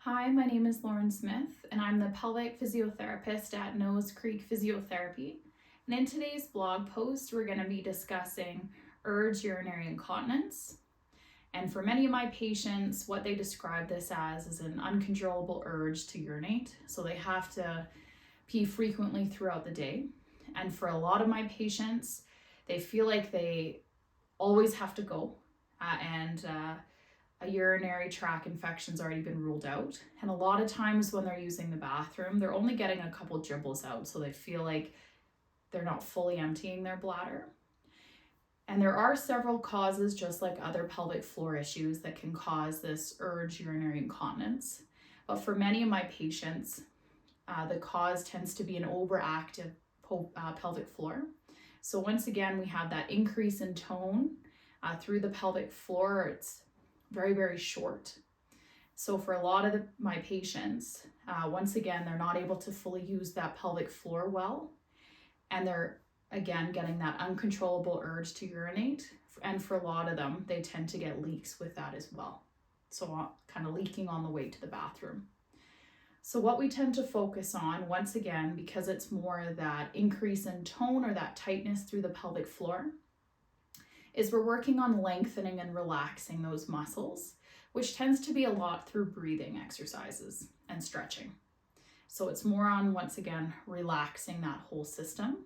Hi, my name is Lauren Smith, and I'm the pelvic physiotherapist at Nose Creek Physiotherapy. And in today's blog post, we're going to be discussing urge urinary incontinence. And for many of my patients, what they describe this as is an uncontrollable urge to urinate. So they have to pee frequently throughout the day. And for a lot of my patients, they feel like they always have to go and a urinary tract infection's already been ruled out. And a lot of times when they're using the bathroom, they're only getting a couple dribbles out, so they feel like they're not fully emptying their bladder. And there are several causes, just like other pelvic floor issues, that can cause this urge urinary incontinence. But for many of my patients, the cause tends to be an overactive pelvic floor. So once again, we have that increase in tone through the pelvic floor. It's very, very short. So for a lot of my patients, once again, they're not able to fully use that pelvic floor well. And they're, again, getting that uncontrollable urge to urinate. And for a lot of them, they tend to get leaks with that as well. So kind of leaking on the way to the bathroom. So what we tend to focus on, once again, because it's more that increase in tone or that tightness through the pelvic floor, is we're working on lengthening and relaxing those muscles, which tends to be a lot through breathing exercises and stretching. So it's more on, once again, relaxing that whole system.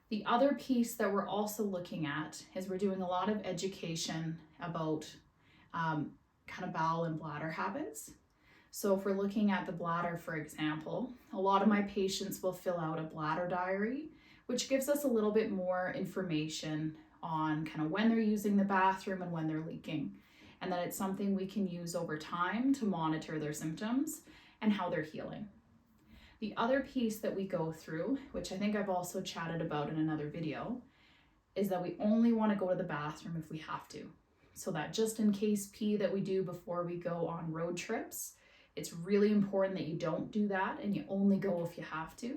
The other piece that we're also looking at is we're doing a lot of education about kind of bowel and bladder habits. So if we're looking at the bladder, for example, a lot of my patients will fill out a bladder diary, which gives us a little bit more information on kind of when they're using the bathroom and when they're leaking, and that it's something we can use over time to monitor their symptoms and how they're healing. The other piece that we go through, which I think I've also chatted about in another video, is that we only want to go to the bathroom if we have to. So that just in case pee that we do before we go on road trips, it's really important that you don't do that and you only go if you have to.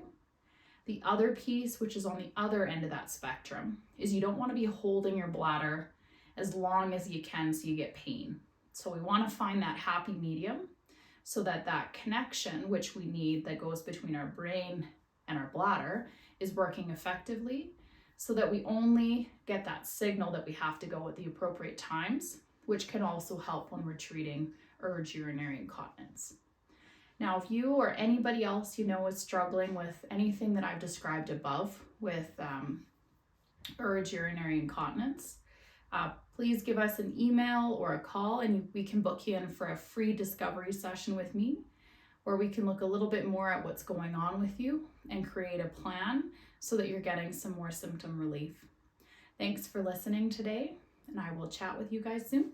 The other piece, which is on the other end of that spectrum, is you don't want to be holding your bladder as long as you can so you get pain. So we want to find that happy medium so that that connection, which we need, that goes between our brain and our bladder, is working effectively, so that we only get that signal that we have to go at the appropriate times, which can also help when we're treating urge urinary incontinence. Now, if you or anybody else you know is struggling with anything that I've described above with urge urinary incontinence, please give us an email or a call and we can book you in for a free discovery session with me, where we can look a little bit more at what's going on with you and create a plan so that you're getting some more symptom relief. Thanks for listening today, and I will chat with you guys soon.